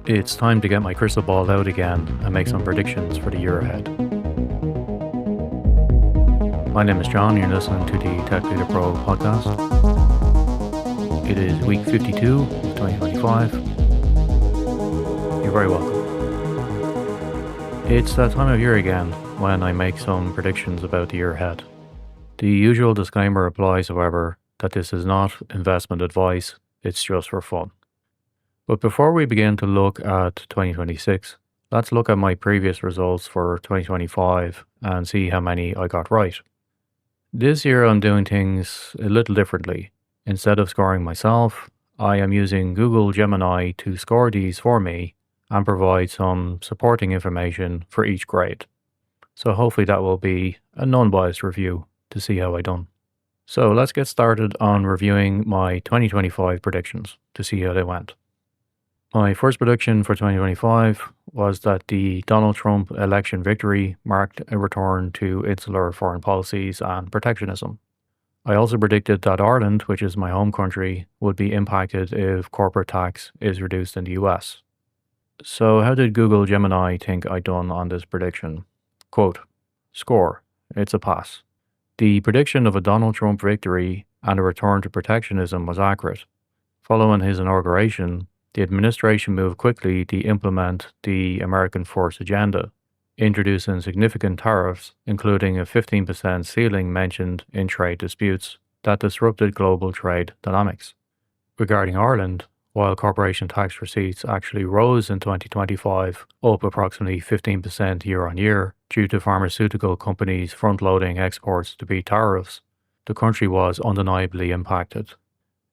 It's time to get my crystal ball out again and make some predictions for the year ahead. My name is John, you're listening to the Tech Leader Pro podcast. It is week 52 of 2025. You're very welcome. It's that time of year again when I make some predictions about the year ahead. The usual disclaimer applies, however, that this is not investment advice, it's just for fun. But before we begin to look at 2026, let's look at my previous results for 2025 and see how many I got right. This year I'm doing things a little differently. Instead of scoring myself, I am using Google Gemini to score these for me and provide some supporting information for each grade. So hopefully that will be a non-biased review to see how I done. So let's get started on reviewing my 2025 predictions to see how they went. My first prediction for 2025 was that the Donald Trump election victory marked a return to insular foreign policies and protectionism. I also predicted that Ireland, which is my home country, would be impacted if corporate tax is reduced in the US. So how did Google Gemini think I'd done on this prediction? Quote, score, it's a pass. The prediction of a Donald Trump victory and a return to protectionism was accurate. Following his inauguration, the administration moved quickly to implement the American First agenda, introducing significant tariffs, including a 15% ceiling mentioned in trade disputes that disrupted global trade dynamics. Regarding Ireland, while corporation tax receipts actually rose in 2025, up approximately 15% year on year due to pharmaceutical companies front-loading exports to beat tariffs, the country was undeniably impacted.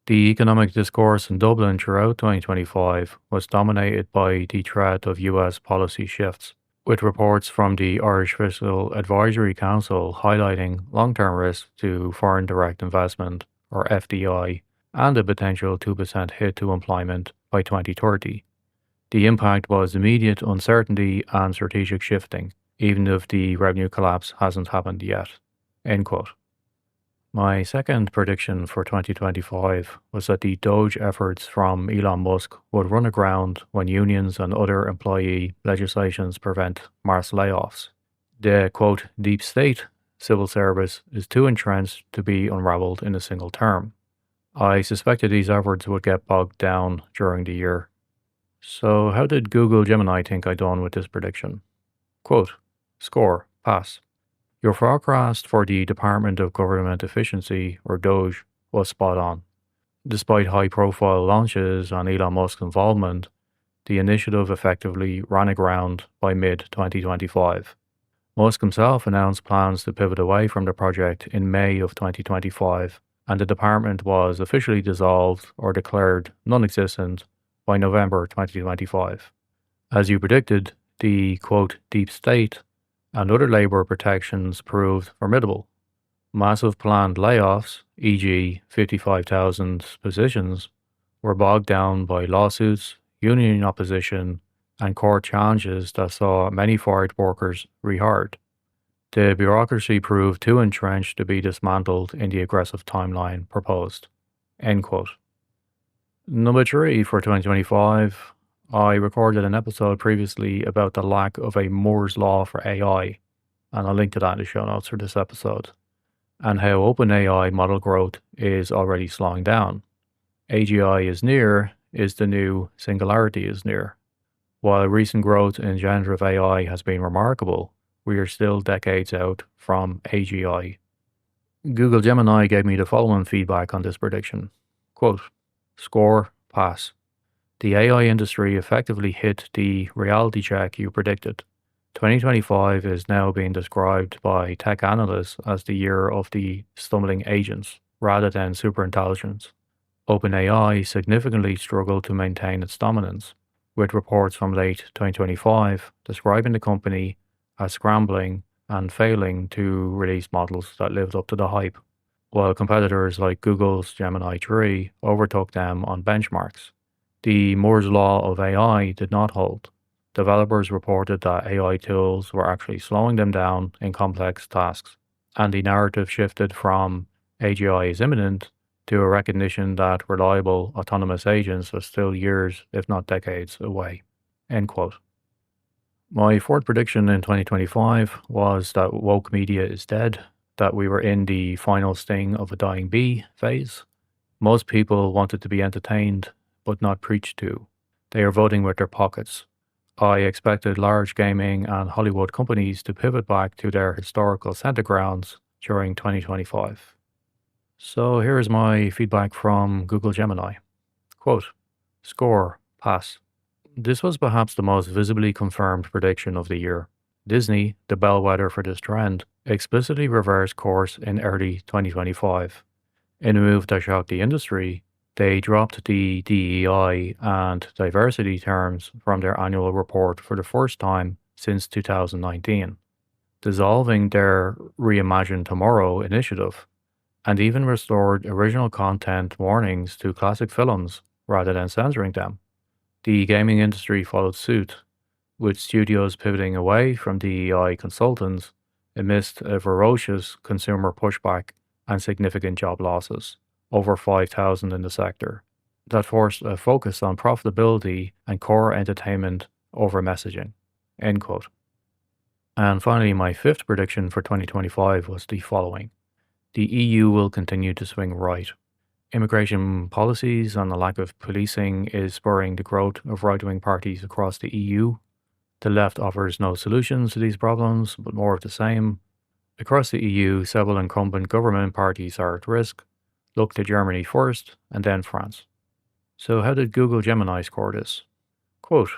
The economic discourse in Dublin throughout 2025 was dominated by the threat of US policy shifts, with reports from the Irish Fiscal Advisory Council highlighting long-term risks to foreign direct investment, or FDI, and a potential 2% hit to employment by 2030. The impact was immediate uncertainty and strategic shifting, even if the revenue collapse hasn't happened yet. End quote. My second prediction for 2025 was that the DOGE efforts from Elon Musk would run aground when unions and other employee legislations prevent mass layoffs. The, quote, deep state civil service is too entrenched to be unraveled in a single term. I suspected these efforts would get bogged down during the year. So how did Google Gemini think I'd done with this prediction? Quote, score, pass. Your forecast for the Department of Government Efficiency, or DOGE, was spot on. Despite high-profile launches and Elon Musk's involvement, the initiative effectively ran aground by mid-2025. Musk himself announced plans to pivot away from the project in May of 2025, and the department was officially dissolved or declared non-existent by November 2025. As you predicted, the, quote, deep state and other labor protections proved formidable. Massive planned layoffs, e.g. 55,000 positions, were bogged down by lawsuits, union opposition, and court challenges that saw many fired workers rehired. The bureaucracy proved too entrenched to be dismantled in the aggressive timeline proposed. End quote. Number 3 for 2025, I recorded an episode previously about the lack of a Moore's Law for AI, and I'll link to that in the show notes for this episode, and how OpenAI model growth is already slowing down. AGI is near is the new singularity is near. While recent growth in generative AI has been remarkable, we are still decades out from AGI. Google Gemini gave me the following feedback on this prediction. Quote, score, pass. The AI industry effectively hit the reality check you predicted. 2025 is now being described by tech analysts as the year of the stumbling agents rather than superintelligence. OpenAI significantly struggled to maintain its dominance, with reports from late 2025 describing the company as scrambling and failing to release models that lived up to the hype, while competitors like Google's Gemini 3 overtook them on benchmarks. The Moore's Law of AI did not hold. Developers reported that AI tools were actually slowing them down in complex tasks, and the narrative shifted from AGI is imminent to a recognition that reliable autonomous agents are still years, if not decades, away. End quote. My fourth prediction in 2025 was that woke media is dead, that we were in the final sting of a dying bee phase. Most people wanted to be entertained, but not preached to. They are voting with their pockets. I expected large gaming and Hollywood companies to pivot back to their historical center grounds during 2025. So here's my feedback from Google Gemini. Quote, score, pass. This was perhaps the most visibly confirmed prediction of the year. Disney, the bellwether for this trend, explicitly reversed course in early 2025. In a move that shocked the industry, they dropped the DEI and diversity terms from their annual report for the first time since 2019, dissolving their Reimagine Tomorrow initiative, and even restored original content warnings to classic films rather than censoring them. The gaming industry followed suit, with studios pivoting away from DEI consultants amidst a ferocious consumer pushback and significant job losses, over 5,000 in the sector, that forced a focus on profitability and core entertainment over messaging. End quote. And finally, my fifth prediction for 2025 was the following. The EU will continue to swing right. Immigration policies and the lack of policing is spurring the growth of right-wing parties across the EU. The left offers no solutions to these problems, but more of the same. Across the EU, several incumbent government parties are at risk. Look to Germany first, and then France. So how did Google Gemini score this? Quote,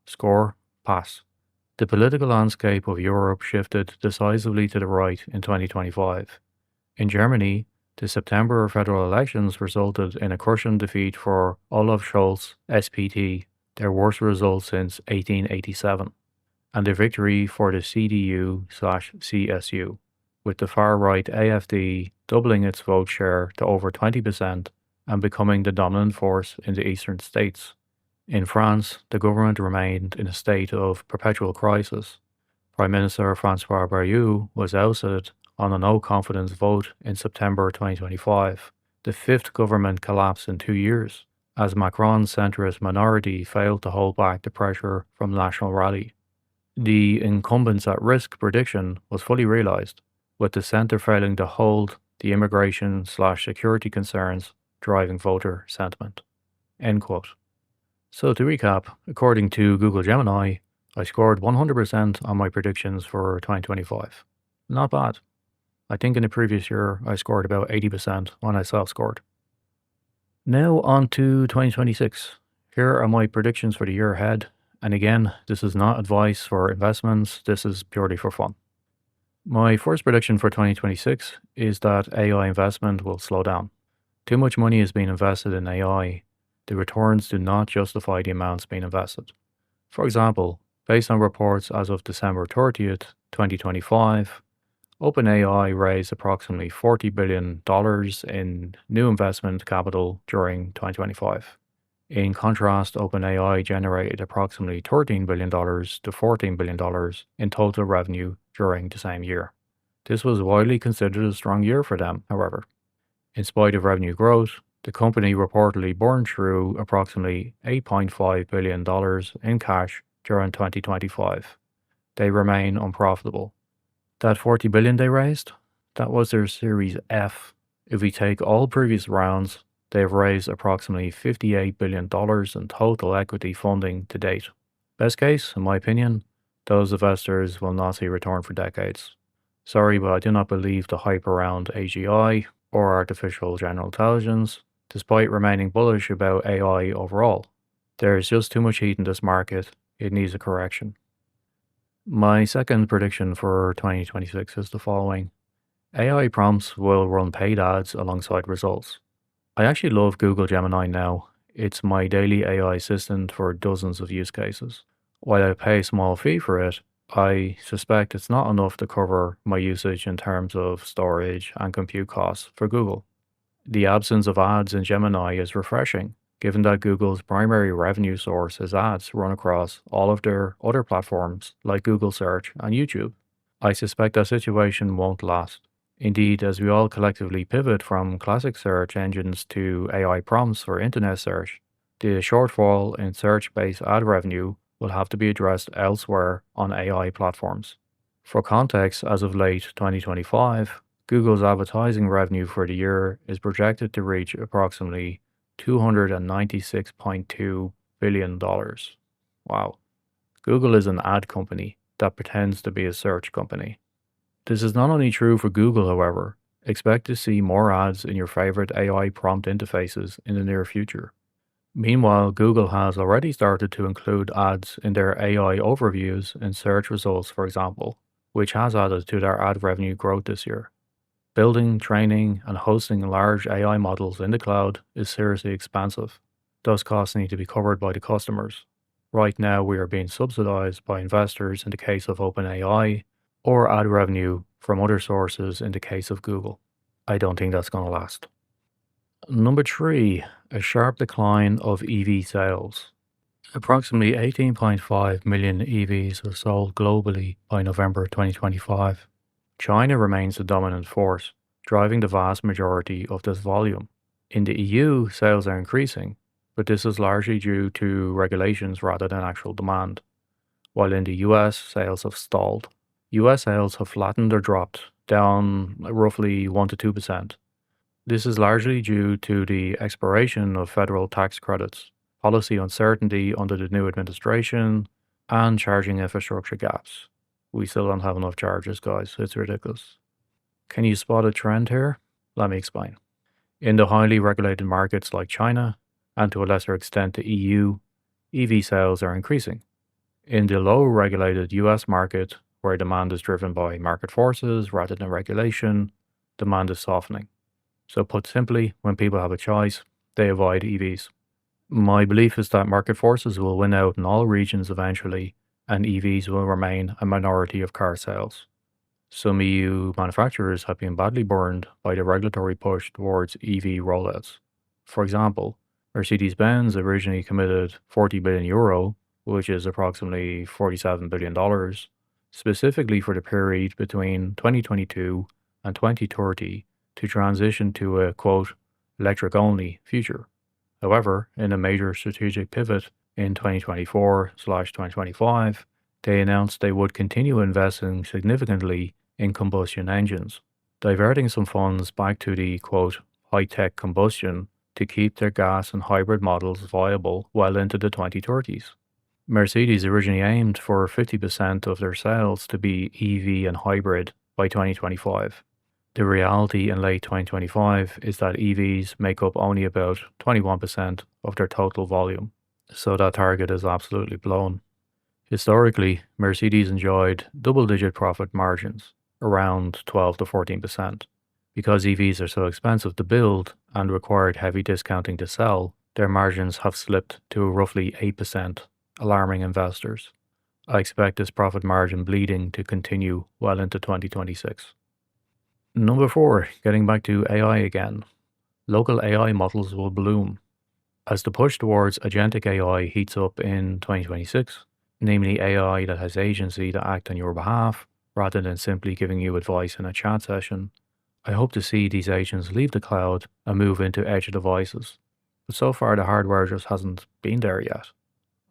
score, pass. The political landscape of Europe shifted decisively to the right in 2025. In Germany, the September federal elections resulted in a crushing defeat for Olaf Scholz, SPD, their worst result since 1887, and a victory for the CDU/CSU, with the far-right AfD doubling its vote share to over 20% and becoming the dominant force in the eastern states. In France, the government remained in a state of perpetual crisis. Prime Minister François Bayrou was ousted on a no-confidence vote in September 2025, the fifth government collapse in 2 years, as Macron's centrist minority failed to hold back the pressure from the National Rally. The incumbents at risk prediction was fully realized, with the centre failing to hold the immigration/security concerns driving voter sentiment. End quote. So to recap, according to Google Gemini, I scored 100% on my predictions for 2025. Not bad. I think in the previous year, I scored about 80% when I self-scored. Now on to 2026. Here are my predictions for the year ahead. And again, this is not advice for investments. This is purely for fun. My first prediction for 2026 is that AI investment will slow down. Too much money is being invested in AI. The returns do not justify the amounts being invested. For example, based on reports as of December 30th, 2025, OpenAI raised approximately $40 billion in new investment capital during 2025. In contrast, OpenAI generated approximately $13 billion to $14 billion in total revenue during the same year. This was widely considered a strong year for them, however. In spite of revenue growth, the company reportedly burned through approximately $8.5 billion in cash during 2025. They remain unprofitable. That $40 billion they raised, that was their Series F. If we take all previous rounds, they've raised approximately $58 billion in total equity funding to date. Best case, in my opinion, those investors will not see return for decades. Sorry, but I do not believe the hype around AGI or artificial general intelligence, despite remaining bullish about AI overall. There is just too much heat in this market. It needs a correction. My second prediction for 2026 is the following. AI prompts will run paid ads alongside results. I actually love Google Gemini now. It's my daily AI assistant for dozens of use cases. While I pay a small fee for it, I suspect it's not enough to cover my usage in terms of storage and compute costs for Google. The absence of ads in Gemini is refreshing, given that Google's primary revenue source is ads run across all of their other platforms like Google Search and YouTube. I suspect that situation won't last. Indeed, as we all collectively pivot from classic search engines to AI prompts for internet search, the shortfall in search-based ad revenue will have to be addressed elsewhere on AI platforms. For context, as of late 2025, Google's advertising revenue for the year is projected to reach approximately $296.2 billion. Wow. Google is an ad company that pretends to be a search company. This is not only true for Google, however. Expect to see more ads in your favorite AI prompt interfaces in the near future. Meanwhile, Google has already started to include ads in their AI overviews in search results, for example, which has added to their ad revenue growth this year. Building, training, and hosting large AI models in the cloud is seriously expensive. Those costs need to be covered by the customers. Right now, we are being subsidized by investors in the case of OpenAI, or ad revenue from other sources in the case of Google. I don't think that's going to last. Number 3, a sharp decline of EV sales. Approximately 18.5 million EVs were sold globally by November 2025. China remains the dominant force, driving the vast majority of this volume. In the EU, sales are increasing, but this is largely due to regulations rather than actual demand. While in the US, sales have stalled. US sales have flattened or dropped, down roughly 1 to 2%. This is largely due to the expiration of federal tax credits, policy uncertainty under the new administration, and charging infrastructure gaps. We still don't have enough chargers, guys. It's ridiculous. Can you spot a trend here? Let me explain. In the highly regulated markets like China, and to a lesser extent the EU, EV sales are increasing. In the low regulated US market, where demand is driven by market forces rather than regulation, demand is softening. So put simply, when people have a choice, they avoid EVs. My belief is that market forces will win out in all regions eventually, and EVs will remain a minority of car sales. Some EU manufacturers have been badly burned by the regulatory push towards EV rollouts. For example, Mercedes-Benz originally committed €40 billion, which is approximately $47 billion, specifically for the period between 2022 and 2030 to transition to a, quote, electric-only future. However, in a major strategic pivot in 2024/2025, they announced they would continue investing significantly in combustion engines, diverting some funds back to the, quote, high-tech combustion to keep their gas and hybrid models viable well into the 2030s. Mercedes originally aimed for 50% of their sales to be EV and hybrid by 2025. The reality in late 2025 is that EVs make up only about 21% of their total volume, so that target is absolutely blown. Historically, Mercedes enjoyed double-digit profit margins, around 12 to 14%. Because EVs are so expensive to build and required heavy discounting to sell, their margins have slipped to roughly 8%, alarming investors. I expect this profit margin bleeding to continue well into 2026. Number 4, getting back to AI again. Local AI models will bloom. As the push towards agentic AI heats up in 2026, namely AI that has agency to act on your behalf rather than simply giving you advice in a chat session, I hope to see these agents leave the cloud and move into edge devices. But so far the hardware just hasn't been there yet.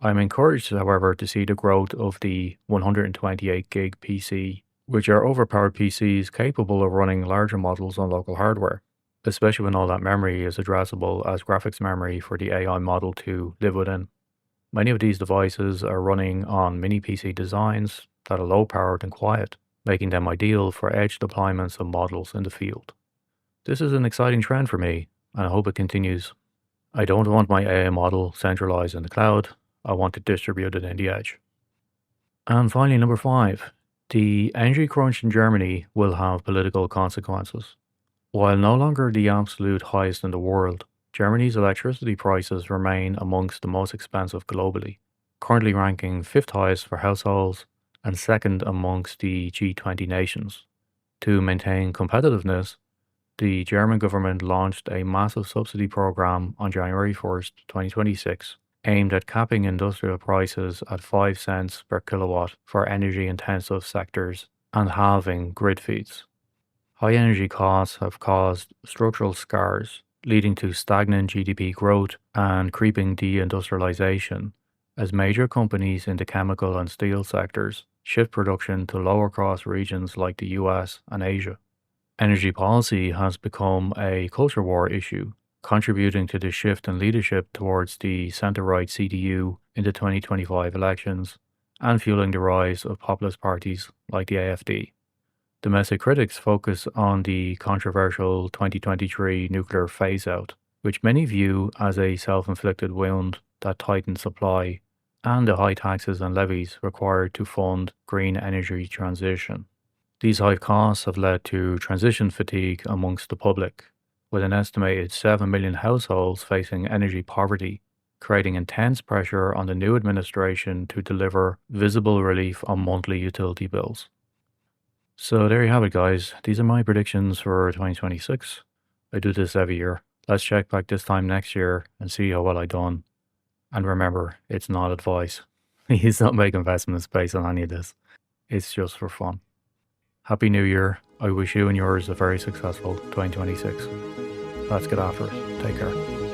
I'm encouraged, however, to see the growth of the 128 gig PC, which are overpowered PCs capable of running larger models on local hardware, especially when all that memory is addressable as graphics memory for the AI model to live within. Many of these devices are running on mini PC designs that are low powered and quiet, making them ideal for edge deployments of models in the field. This is an exciting trend for me, and I hope it continues. I don't want my AI model centralized in the cloud. I want it distributed in the edge. And finally, number 5, the energy crunch in Germany will have political consequences. While no longer the absolute highest in the world, Germany's electricity prices remain amongst the most expensive globally, currently ranking 5th highest for households and 2nd amongst the G20 nations. To maintain competitiveness, the German government launched a massive subsidy program on January 1st, 2026, aimed at capping industrial prices at 5 cents per kilowatt for energy-intensive sectors and halving grid fees. High energy costs have caused structural scars, leading to stagnant GDP growth and creeping deindustrialization as major companies in the chemical and steel sectors shift production to lower cost regions like the US and Asia. Energy policy has become a culture war issue, contributing to the shift in leadership towards the centre-right CDU in the 2025 elections and fueling the rise of populist parties like the AfD. Domestic critics focus on the controversial 2023 nuclear phase-out, which many view as a self-inflicted wound that tightens supply, and the high taxes and levies required to fund green energy transition. These high costs have led to transition fatigue amongst the public, with an estimated 7 million households facing energy poverty, creating intense pressure on the new administration to deliver visible relief on monthly utility bills. So there you have it, guys. These are my predictions for 2026. I do this every year. Let's check back this time next year and see how well I done. And remember, it's not advice. Please don't make investments based on any of this. It's just for fun. Happy New Year. I wish you and yours a very successful 2026. Let's get after it. Take care.